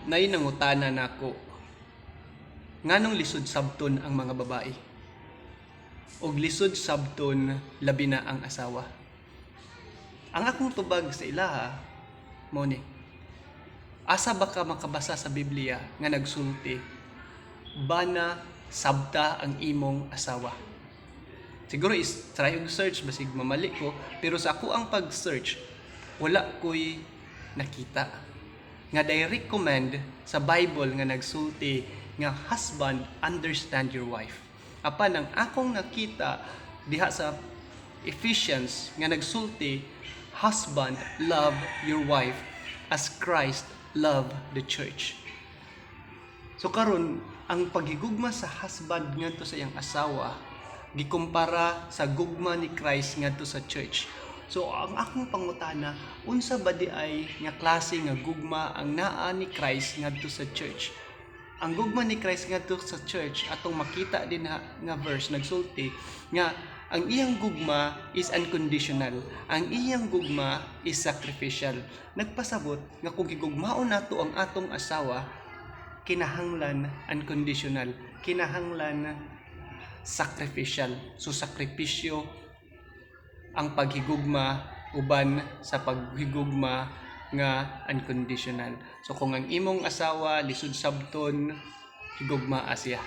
Nay nangutana nako, nganong lisod sabton ang mga babae? Og lisod sabton labi na ang asawa. Ang akong tubag sa ilaha mao ni, asa ba ka makabasa sa Biblia nga nagsulti bana sabta ang imong asawa? Siguro is try og search basig mamali ko, pero sa ako ang pag-search wala ko'y nakita nga direct command sa Bible nga nagsulti nga husband, understand your wife. Apan ang akong nakita diha sa Ephesians nga nagsulti, husband, love your wife as Christ loved the church. So karon ang paghigugma sa husband ngadto sa iyang asawa gikumpara sa gugma ni Christ ngadto sa church. So ang akong pangutana, unsa ba di ay nga klase nga gugma ang naa ni Christ ngadto sa church? Ang gugma ni Christ ngadto sa church atong makita din nga verse nagsulti nga ang iyang gugma is unconditional. Ang iyang gugma is sacrificial. Nagpasabot nga kung gigugmaon nato ang atong asawa, kinahanglan unconditional, kinahanglan sacrificial. So sakripisyo ang paghigugma uban sa paghigugma nga unconditional. So kung ang imong asawa lisod sabton, higugma siya.